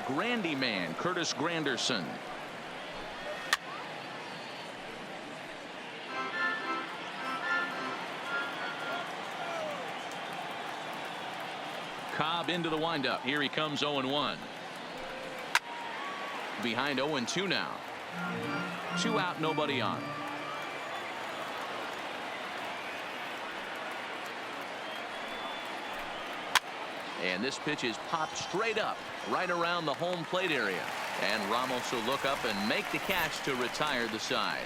Grandy man Curtis Granderson. Cobb into the windup. Here he comes 0-1. Behind 0-2 now. 2 out, nobody on. And this pitch is popped straight up right around the home plate area. And Ramos will look up and make the catch to retire the side.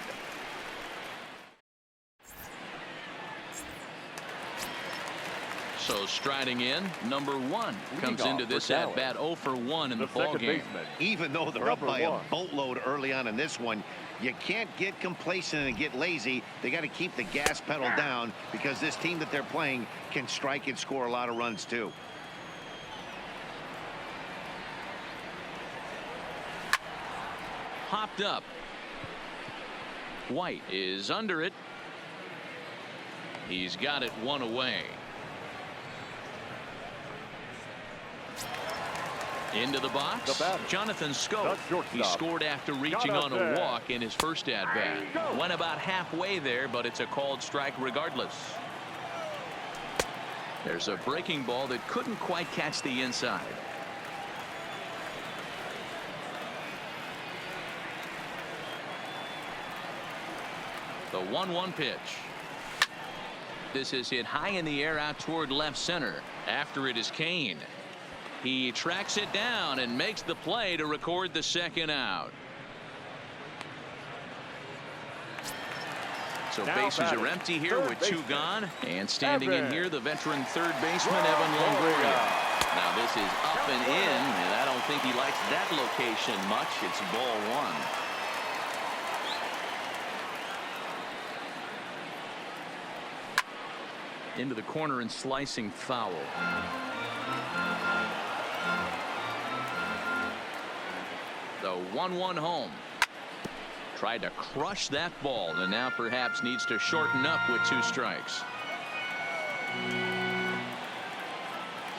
So striding in, number 1 comes into this at bat 0 for 1 in the ball game. Even though they're up by a boatload early on in this one, you can't get complacent and get lazy. They got to keep the gas pedal down because this team that they're playing can strike and score a lot of runs too. Hopped up. White is under it. He's got it 1 away. Into the box, Jonathan Scope. He scored after reaching on a walk in his first at-bat. Went about halfway there, but it's a called strike regardless. There's a breaking ball that couldn't quite catch the inside. The 1-1 pitch. This is hit high in the air out toward left center. After it is Kane. He tracks it down and makes the play to record the second out. So bases are empty here with 2 gone. And standing in here, the veteran third baseman, Evan Longoria. Now this is up and in, and I don't think he likes that location much. It's ball 1. Into the corner and slicing foul. The 1-1 home. Tried to crush that ball and now perhaps needs to shorten up with 2 strikes.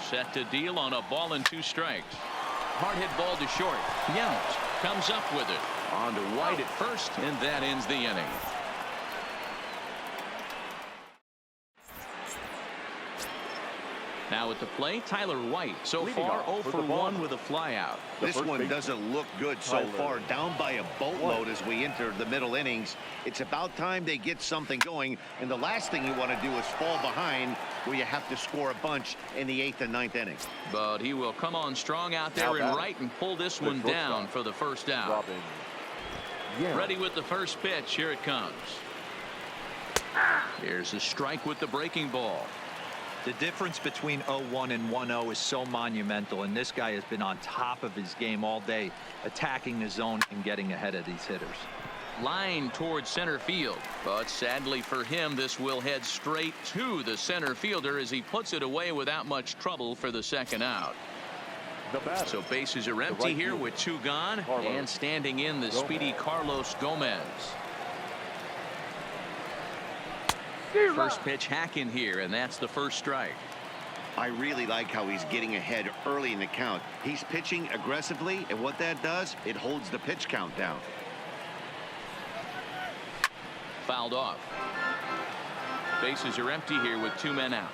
Set to deal on a ball and 2 strikes. Hard hit ball to short. Yount comes up with it. On to White at first, and that ends the inning. Now at the plate, Tyler White. So far 0 for 1 with a flyout. This one doesn't look good so far. Down by a boatload as we enter the middle innings. It's about time they get something going. And the last thing you want to do is fall behind where you have to score a bunch in the 8th and 9th innings. But he will come on strong out there in right and pull this one down for the first out. Ready with the first pitch. Here it comes. Here's a strike with the breaking ball. The difference between 0-1 and 1-0 is so monumental, and this guy has been on top of his game all day, attacking the zone and getting ahead of these hitters. Line towards center field, but sadly for him, this will head straight to the center fielder as he puts it away without much trouble for the second out. So bases are empty here with 2 gone, and standing in the speedy Carlos Gomez. First pitch hack in here, and that's the first strike. I really like how he's getting ahead early in the count. He's pitching aggressively, and what that does, it holds the pitch count down. Fouled off. Bases are empty here with 2 men out.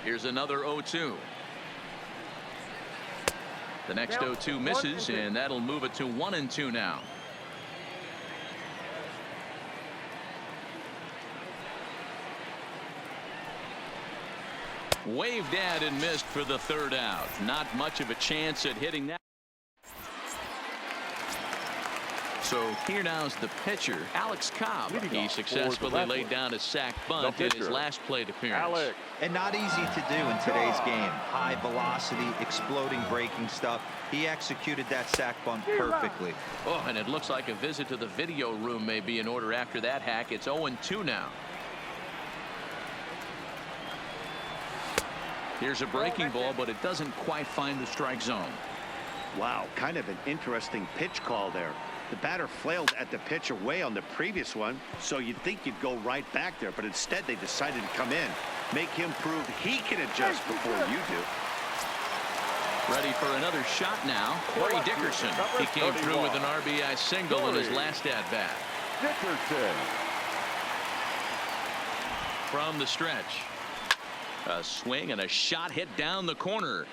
Here's another 0-2. The next 0-2 misses, and that'll move it to 1-2 now. Waved at and missed for the third out. Not much of a chance at hitting that. So here now is the pitcher, Alex Cobb. He successfully laid down a sac bunt in his last plate appearance. And not easy to do in today's game. High velocity, exploding breaking stuff. He executed that sac bunt perfectly. Oh, and it looks like a visit to the video room may be in order after that hack. It's 0-2 now. Here's a breaking ball, but it doesn't quite find the strike zone. Wow, kind of an interesting pitch call there. The batter flailed at the pitch away on the previous one, so you'd think you'd go right back there, but instead they decided to come in, make him prove he can adjust before you do. Ready for another shot now. Corey Dickerson. He came through with an RBI single in his last at-bat. Dickerson. From the stretch. A swing and a shot hit down the corner.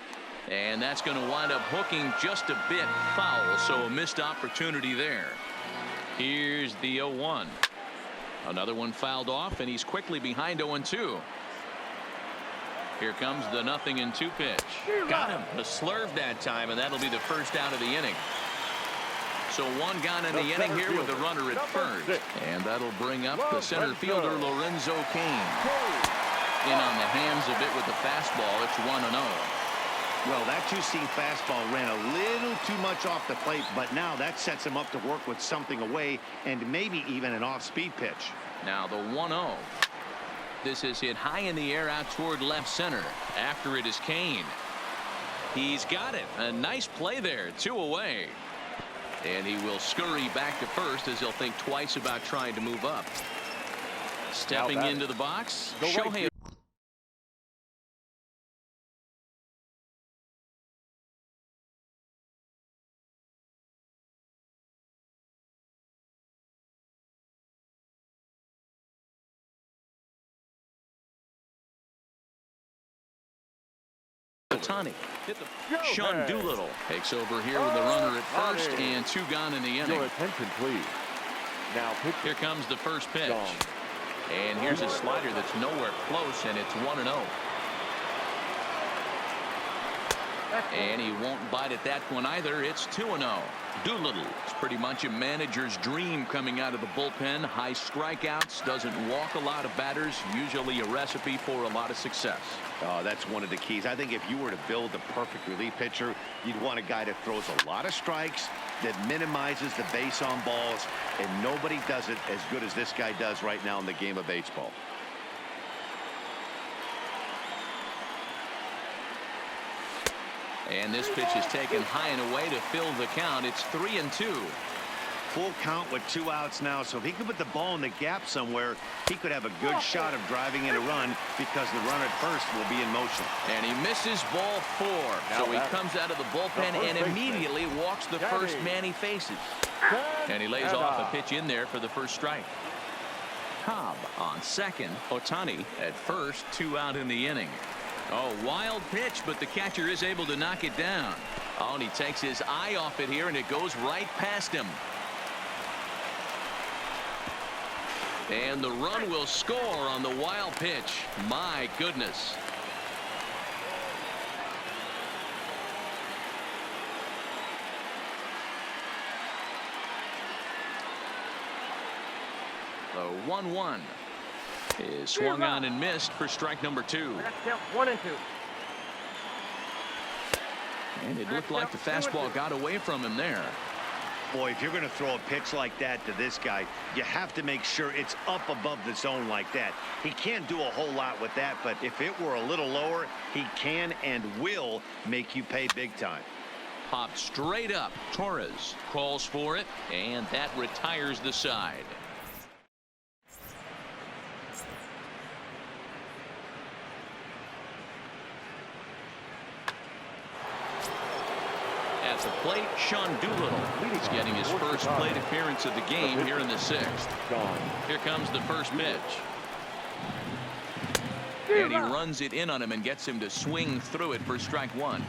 And that's going to wind up hooking just a bit foul, so a missed opportunity there. Here's the 0-1. Another one fouled off, and he's quickly behind 0-2. Here comes the 0-2 pitch. Got him. The slurve that time, and that'll be the first out of the inning. So one gone in the inning here with the runner at first. And that'll bring up the center fielder, Lorenzo Cain. In on the hands of it with the fastball. It's 1-0. Well, that two-seam fastball ran a little too much off the plate, but now that sets him up to work with something away and maybe even an off-speed pitch. Now the 1-0. This is hit high in the air out toward left center. After it is Cain. He's got it. A nice play there. 2 away. And he will scurry back to first as he'll think twice about trying to move up. Stepping into the box. Shohei. Ohtani. Sean Doolittle takes over here with the runner at first and 2 gone in the inning. Your attention, please. Now, here comes the first pitch. And here's a slider that's nowhere close, and it's 1-0. And he won't bite at that one either. It's 2-0. Doolittle. It's pretty much a manager's dream coming out of the bullpen. High strikeouts, doesn't walk a lot of batters, usually a recipe for a lot of success. That's one of the keys. I think if you were to build the perfect relief pitcher, you'd want a guy that throws a lot of strikes, that minimizes the base on balls, and nobody does it as good as this guy does right now in the game of baseball. And this pitch is taken high and away to fill the count. It's 3-2. Full count with 2 outs now, so if he could put the ball in the gap somewhere, he could have a good shot of driving in a run because the runner at first will be in motion. And he misses ball 4. So he comes out of the bullpen and immediately walks the first man he faces. And he lays off a pitch in there for the first strike. Cobb on second. Ohtani at first. 2 out in the inning. Oh, wild pitch, but the catcher is able to knock it down. Oh, and he takes his eye off it here, and it goes right past him. And the run will score on the wild pitch. My goodness. The 1-1 is swung on and missed for strike number 2. 1-2. And it looked like the fastball got away from him there. Boy, if you're going to throw a pitch like that to this guy, you have to make sure it's up above the zone like that. He can't do a whole lot with that, but if it were a little lower, he can and will make you pay big time. Popped straight up. Torres calls for it, and that retires the side. At the plate, Sean Doolittle. He's getting his first plate appearance of the game here in the 6th. Here comes the first pitch. And he runs it in on him and gets him to swing through it for strike 1.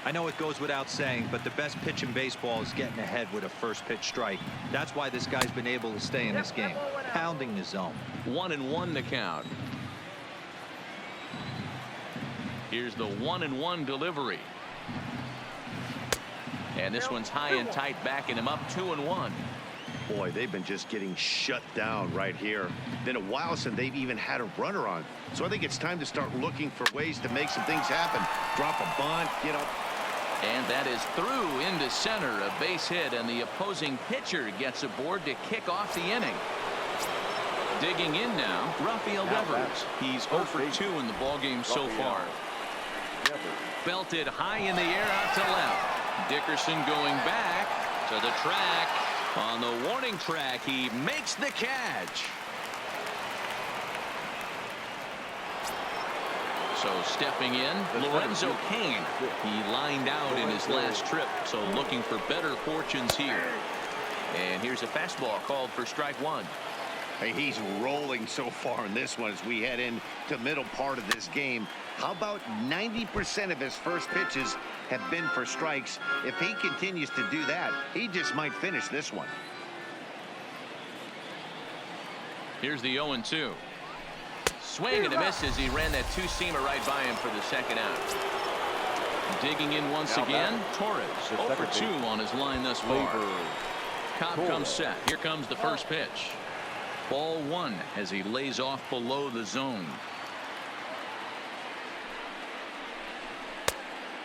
I know it goes without saying, but the best pitch in baseball is getting ahead with a first pitch strike. That's why this guy's been able to stay in this game, pounding the zone. 1-1 the count. Here's the 1-1 delivery. And this one's high and tight, backing him up. 2-1. Boy, they've been just getting shut down right here. Been a while since they've even had a runner on. So I think it's time to start looking for ways to make some things happen. Drop a bunt, get up. And that is through into center. A base hit, and the opposing pitcher gets aboard to kick off the inning. Digging in now, Rafael Devers. He's 0 for 2 in the ballgame so far. Belted high in the air out to left. Dickerson going back to the track. On the warning track, he makes the catch. So stepping in, Lorenzo Cain. He lined out in his last trip, so looking for better fortunes here. And here's a fastball called for strike one. Hey, he's rolling so far in this one as we head into middle part of this game. How about 90% of his first pitches have been for strikes? If he continues to do that, he just might finish this one. Here's the 0-2. Swing and a miss as he ran that two-seamer right by him for the second out. Digging in once again, Torres 0 for 2 on his line thus far. Cobb comes set. Here comes the first pitch. Ball one as he lays off below the zone.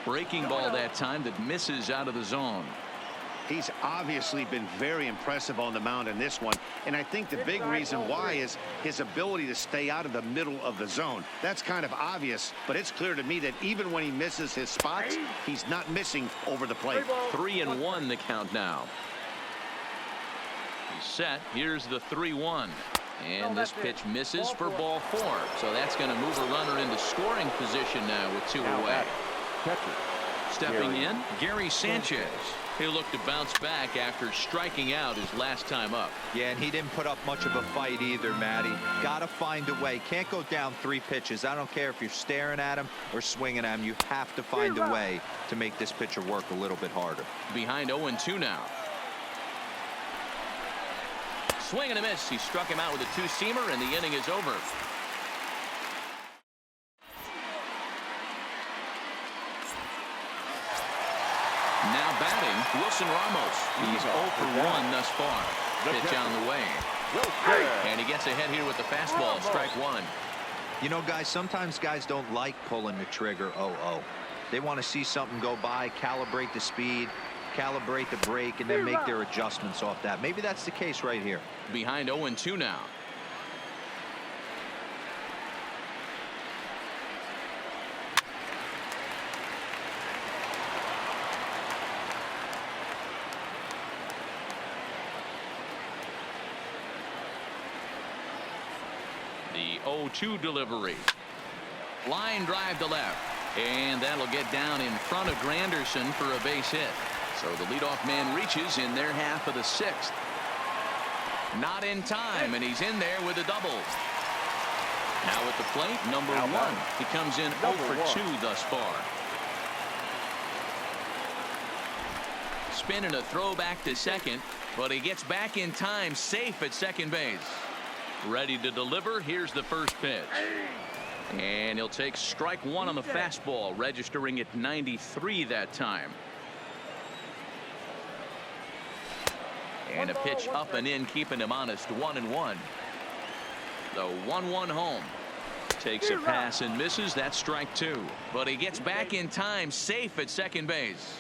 Breaking ball that time that misses out of the zone. He's obviously been very impressive on the mound in this one, and I think the big reason why is his ability to stay out of the middle of the zone. That's kind of obvious, but it's clear to me that even when he misses his spots, he's not missing over the plate. 3-1 the count now. He's set. Here's the 3-1. And this pitch misses for ball 4. So that's going to move a runner into scoring position now with 2 away. Stepping in, Gary Sanchez. He'll look to bounce back after striking out his last time up. Yeah, and he didn't put up much of a fight either, Matty. Got to find a way. Can't go down 3 pitches. I don't care if you're staring at him or swinging at him. You have to find a way to make this pitcher work a little bit harder. Behind 0-2 now. Swing and a miss. He struck him out with a two-seamer, and the inning is over. Now batting, Wilson Ramos. He's 0 for 1 thus far. Pitch on the way. And he gets ahead here with the fastball. Strike one. You know, guys, sometimes guys don't like pulling the trigger 0-0. They want to see something go by, calibrate the speed, calibrate the brake, and then make their adjustments off that. Maybe that's the case right here. Behind 0-2 now. The 0-2 delivery. Line drive to left. And that'll get down in front of Granderson for a base hit. So the leadoff man reaches in their half of the 6th. Not in time, and he's in there with a double. Now at the plate, number 1. He comes in 0 for 2 thus far. Spin and a throw back to second, but he gets back in time, safe at second base. Ready to deliver. Here's the first pitch. And he'll take strike one on the fastball, registering at 93 that time. And a pitch up and in, keeping him honest. 1-1. The 1-1 home. Takes a pass and misses. That's strike 2. But he gets back in time, safe at second base.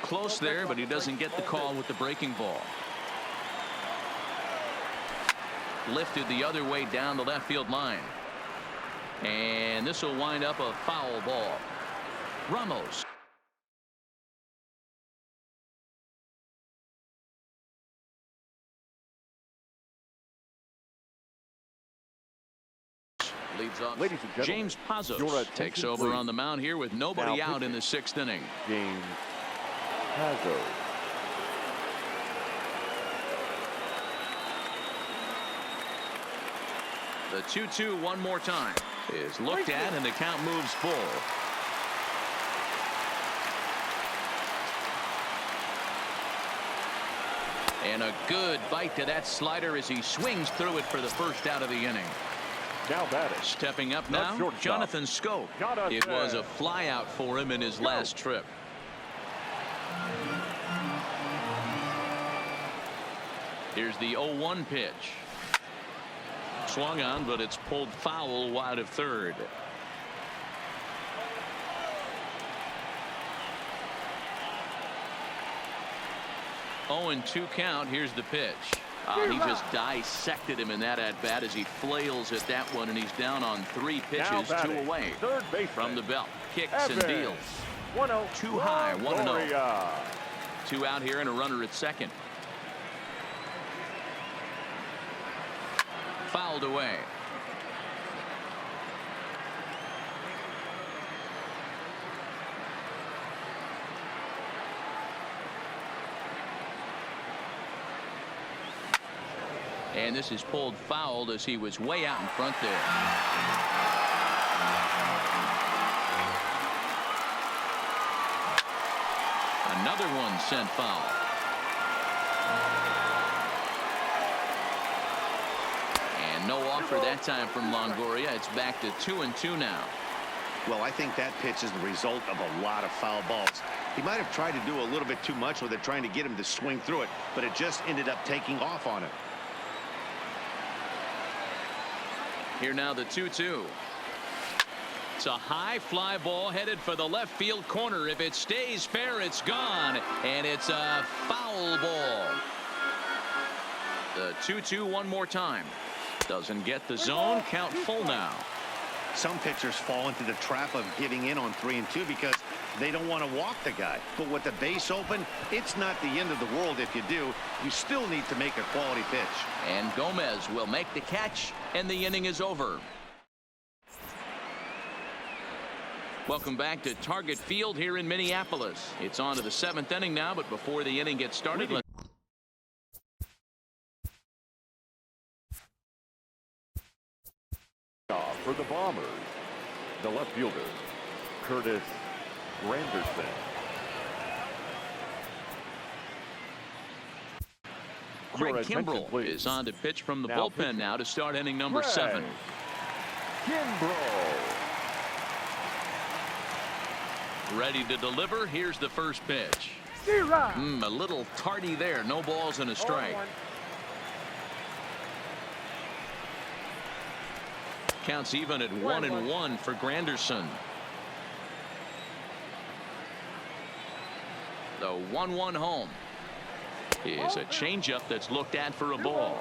Close there, but he doesn't get the call with the breaking ball. Lifted the other way down the left field line. And this will wind up a foul ball. Ramos. Leads off. Ladies and gentlemen, James Pazos takes over please. on the mound here with nobody out in the 6th inning. James Pazos. The 2-2 one more time is looked at, and the count moves full. And a good bite to that slider as he swings through it for the first out of the inning. Now batting. Stepping up now, Jonathan Scope. It was a fly out for him in his last trip. Here's the 0-1 pitch. Swung on, but it's pulled foul wide of third. Oh, and 2 count. Here's the pitch. He just dissected him in that at-bat as he flails at that one, and he's down on 3 pitches, 2 away from the belt. Kicks and deals. 1-0. Too high, 1-0. 2 out here and a runner at second. Fouled away. And this is pulled fouled as he was way out in front there. Another one sent foul. And no offer that time from Longoria. It's back to 2-2 now. Well, I think that pitch is the result of a lot of foul balls. He might have tried to do a little bit too much with it, trying to get him to swing through it, but it just ended up taking off on him. Here now the 2-2. It's a high fly ball headed for the left field corner. If it stays fair, it's gone, and it's a foul ball. The 2-2 one more time. Doesn't get the zone. Count full now. Some pitchers fall into the trap of giving in on 3-2 because they don't want to walk the guy. But with the base open, it's not the end of the world if you do. You still need to make a quality pitch. And Gomez will make the catch, and the inning is over. Welcome back to Target Field here in Minneapolis. It's on to the 7th inning now, but before the inning gets started, For the Bombers, the left fielder, Curtis Granderson. Craig Kimbrell is on to pitch from the bullpen now to start inning number 7. Kimbrell. Ready to deliver. Here's the first pitch. A little tardy there. No balls and a strike. Counts even at 1-1 for Granderson. The 1-1 home is a changeup that's looked at for a ball.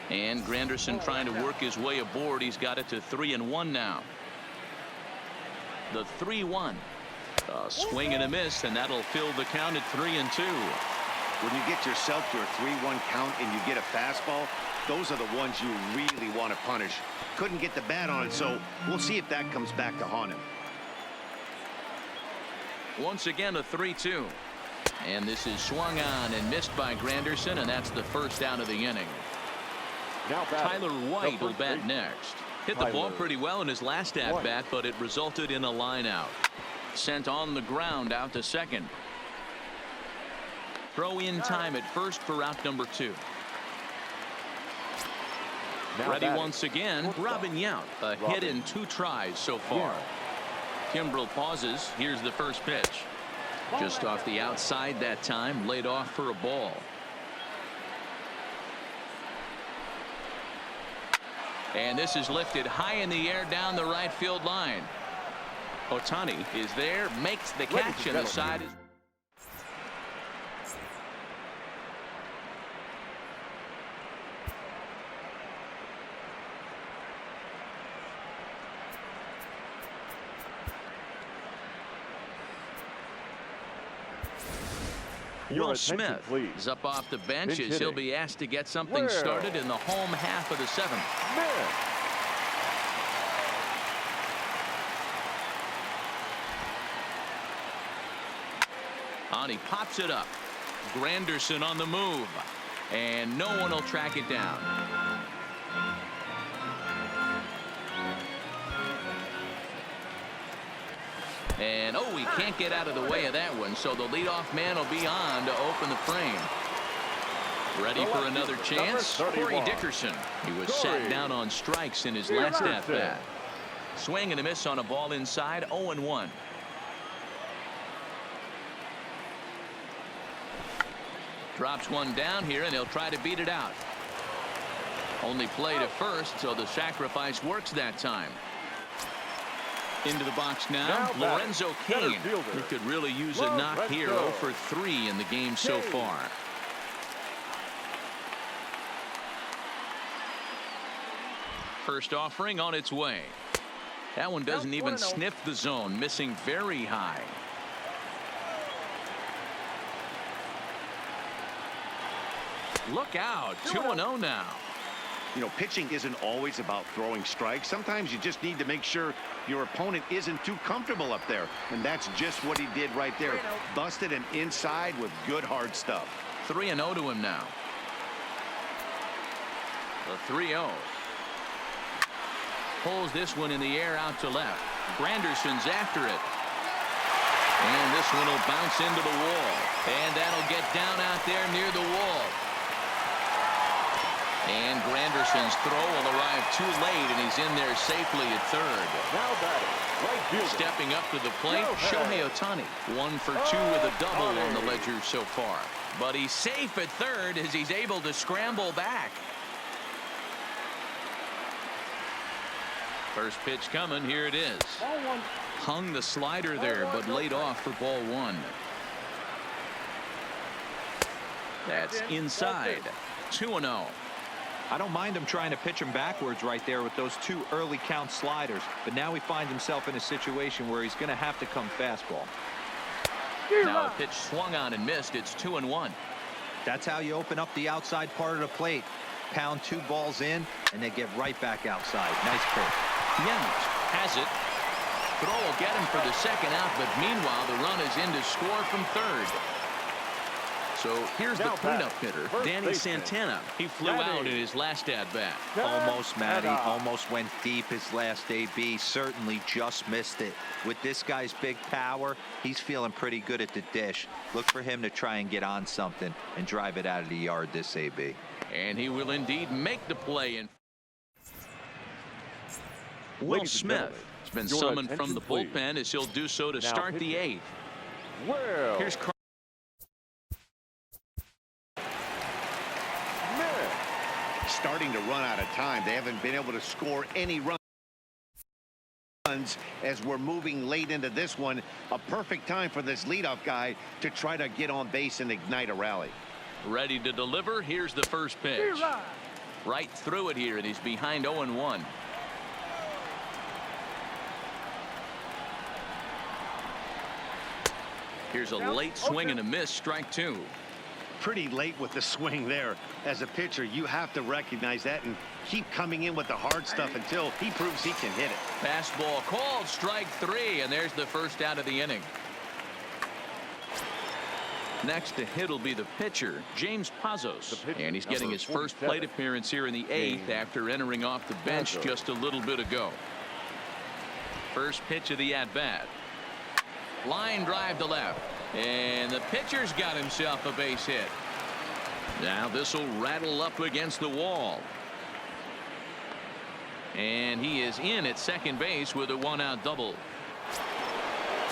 And Granderson trying to work his way aboard. He's got it to 3-1 now. The 3-1. A swing and a miss, and that'll fill the count at 3-2. When you get yourself to a 3-1 count and you get a fastball, those are the ones you really want to punish. Couldn't get the bat on it, so we'll see if that comes back to haunt him. Once again, a 3-2. And this is swung on and missed by Granderson, and that's the first out of the inning. Now Tyler White will bat next. Hit the ball pretty well in his last at-bat, but it resulted in a line out. Sent on the ground out to second. Throw in time at first for out number 2. Ready once again, Robin Yount. A hit in 2 tries so far. Kimbrell pauses. Here's the first pitch. Just off the outside that time, laid off for a ball. And this is lifted high in the air down the right field line. Ohtani is there, makes the catch, and the side is... Will Smith is up off the bench as he'll be asked to get something started in the home half of the 7th. On, he pops it up. Granderson on the move, and no one will track it down. And oh, he can't get out of the way of that one, so the leadoff man will be on to open the frame. Ready for another chance? Corey Dickerson. He was sat down on strikes in his last at-bat. Swing and a miss on a ball inside, 0-1. Drops one down here, and he'll try to beat it out. Only play to first, so the sacrifice works that time. Into the box now, Lorenzo Cain. He could really use a knock here. 0 for 3 in the game so far. First offering on its way. That one doesn't even sniff the zone, missing very high. Look out, 2-0 now. You know, pitching isn't always about throwing strikes. Sometimes you just need to make sure your opponent isn't too comfortable up there. And that's just what he did right there. Busted him inside with good hard stuff. 3-0 to him now. The 3-0. Pulls this one in the air out to left. Granderson's after it. And this one will bounce into the wall. And that'll get down out there near the wall. And Granderson's throw will arrive too late, and he's in there safely at third. Now batting, right fielder. Stepping up to the plate, Shohei Ohtani. 1 for 2 with a double on the ledger so far. But he's safe at third as he's able to scramble back. First pitch coming. Here it is. Hung the slider there, but laid off for ball 1. That's inside. 2-0. I don't mind him trying to pitch him backwards right there with those 2 early count sliders, but now he finds himself in a situation where he's going to have to come fastball. Now a pitch swung on and missed. It's 2-1. That's how you open up the outside part of the plate. Pound 2 balls in, and they get right back outside. Nice pitch. Yelich has it. Throw will get him for the second out, but meanwhile the run is in to score from third. So here's the cleanup hitter, Danny Santana. He flew out in his last at-bat. Almost, Matty. Almost went deep his last AB. Certainly just missed it. With this guy's big power, he's feeling pretty good at the dish. Look for him to try and get on something and drive it out of the yard this AB. And he will indeed make the play. And Will Smith has been summoned from the bullpen as he'll do so to start the 8th. Here's starting to run out of time. They haven't been able to score any runs as we're moving late into this one. A perfect time for this leadoff guy to try to get on base and ignite a rally. Ready to deliver. Here's the first pitch. Right through it here, and he's behind 0-1. Here's a late swing and a miss. Strike 2. Pretty late with the swing there. As a pitcher, you have to recognize that and keep coming in with the hard stuff until he proves he can hit it. Fastball called. Strike 3, and there's the first out of the inning. Next to hit will be the pitcher, James Pazos, and he's getting his first plate appearance here in the 8th after entering off the bench just a little bit ago. First pitch of the at-bat. Line drive to left, and the pitcher's got himself a base hit. Now this will rattle up against the wall, and he is in at second base with a 1-out double.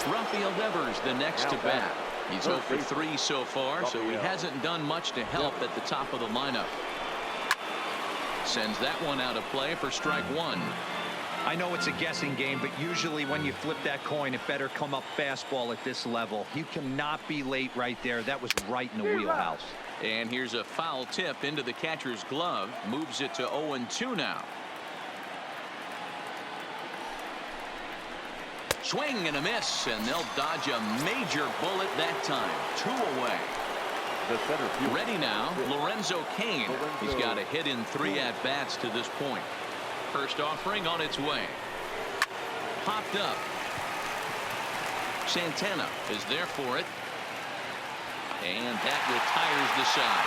Rafael Devers the next to bat. He's 0 for 3 so far, so he hasn't done much to help at the top of the lineup. Sends that one out of play for strike 1. I know it's a guessing game, but usually when you flip that coin, it better come up fastball at this level. You cannot be late right there. That was right in the wheelhouse. And here's a foul tip into the catcher's glove. Moves it to 0-2 now. Swing and a miss, and they'll dodge a major bullet that time. 2 away. The center field. Ready now, Lorenzo Cain. He's got a hit in 3 at-bats to this point. First offering on its way. Popped up. Santana is there for it. And that retires the side.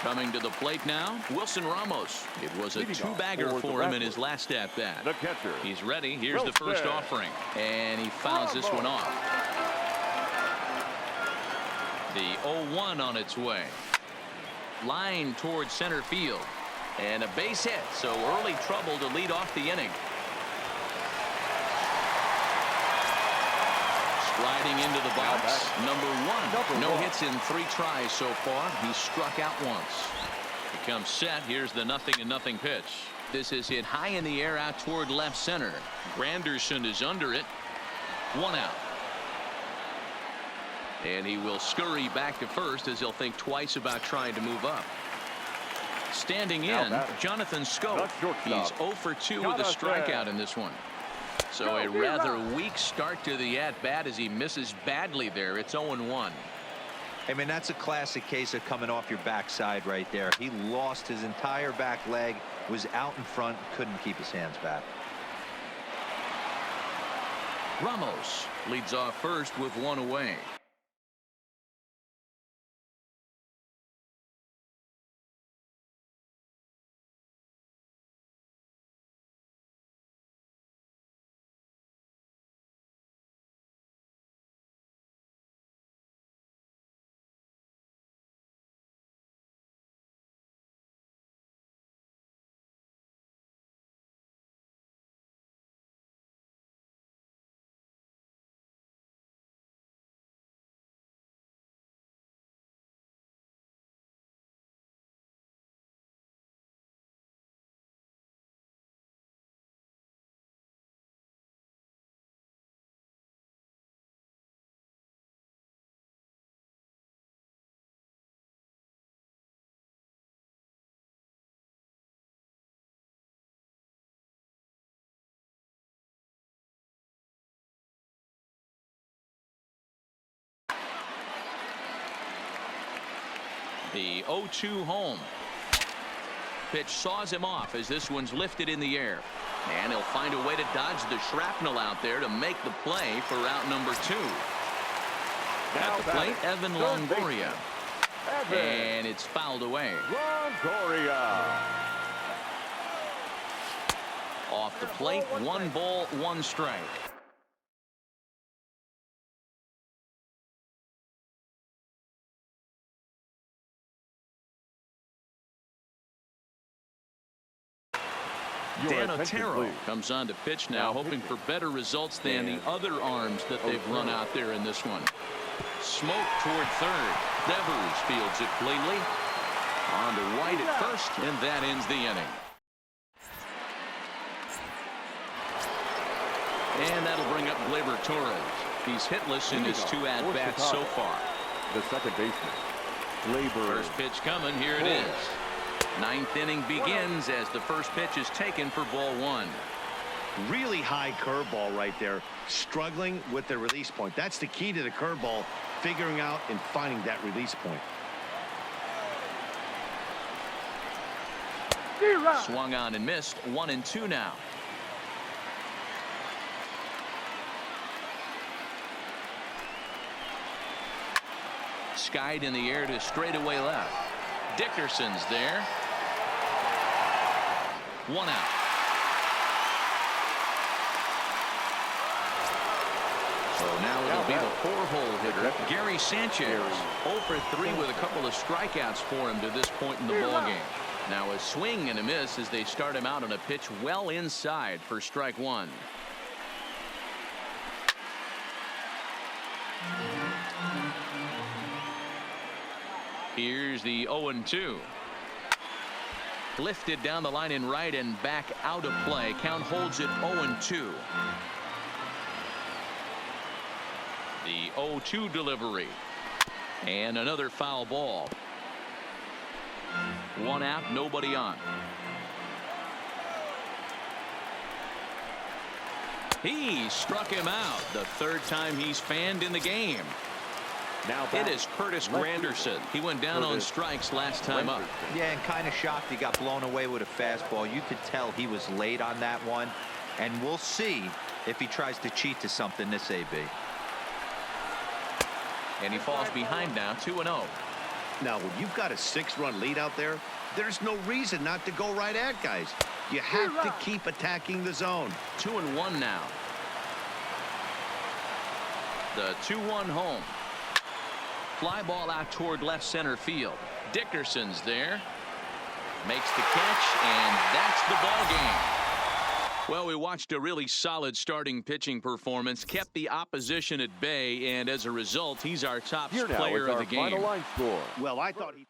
Coming to the plate now, Wilson Ramos. It was a 2-bagger for him in his last at-bat. The catcher. He's ready. Here's the first offering. And he fouls this one off. The 0-1 on its way. Line towards center field. And a base hit, so early trouble to lead off the inning. Sliding into the box, number 1. No hits in 3 tries so far. He struck out once. He comes set. Here's the 0-0 pitch. This is hit high in the air out toward left center. Granderson is under it. 1 out. And he will scurry back to first as he'll think twice about trying to move up. Standing in, Jonathan Scope. He's 0 for 2 with a strikeout in this one. So a rather weak start to the at-bat as he misses badly there. It's 0-1. I mean, that's a classic case of coming off your backside right there. He lost his entire back leg, was out in front, couldn't keep his hands back. Ramos leads off first with 1 away. The 0-2 home. Pitch saws him off as this one's lifted in the air. And he'll find a way to dodge the shrapnel out there to make the play for out number 2. At the plate, Evan Longoria. And it's fouled away. Longoria. Off the plate, 1 ball, 1 strike. Dan Otero comes on to pitch now, hoping for better results than the other arms that they've run out there in this one. Smoke toward third. Devers fields it cleanly. On to White at first, and that ends the inning. And that'll bring up Gleyber Torres. He's hitless in his 2 at-bats so far. The second baseman, Gleyber. First pitch coming. Here it is. 9th inning begins as the first pitch is taken for ball 1. Really high curveball right there. Struggling with the release point. That's the key to the curveball, figuring out and finding that release point. Swung on and missed. 1-2 now. Skied in the air to straightaway left. Dickerson's there. 1 out. So now it'll be the 4-hole hitter, Gary Sanchez. 0 for 3 with a couple of strikeouts for him to this point in the ballgame. Now a swing and a miss as they start him out on a pitch well inside for strike 1. Here's the 0-2. Lifted down the line in right and back out of play. Count holds it 0-2. The 0-2 delivery. And another foul ball. 1 out, nobody on. He struck him out. The 3rd time he's fanned in the game. Now it is Curtis Granderson. He went down on strikes last time up. Yeah, and kind of shocked he got blown away with a fastball. You could tell he was late on that one. And we'll see if he tries to cheat to something this AB. And he falls behind now, 2-0. Now, when you've got a 6-run lead out there, there's no reason not to go right at guys. You have to keep attacking the zone. 2-1 now. The 2-1 home. Fly ball out toward left center field. Dickerson's there. Makes the catch, and that's the ball game. Well, we watched a really solid starting pitching performance, kept the opposition at bay, and as a result, he's our top player of the game. Final line score. Well, I thought he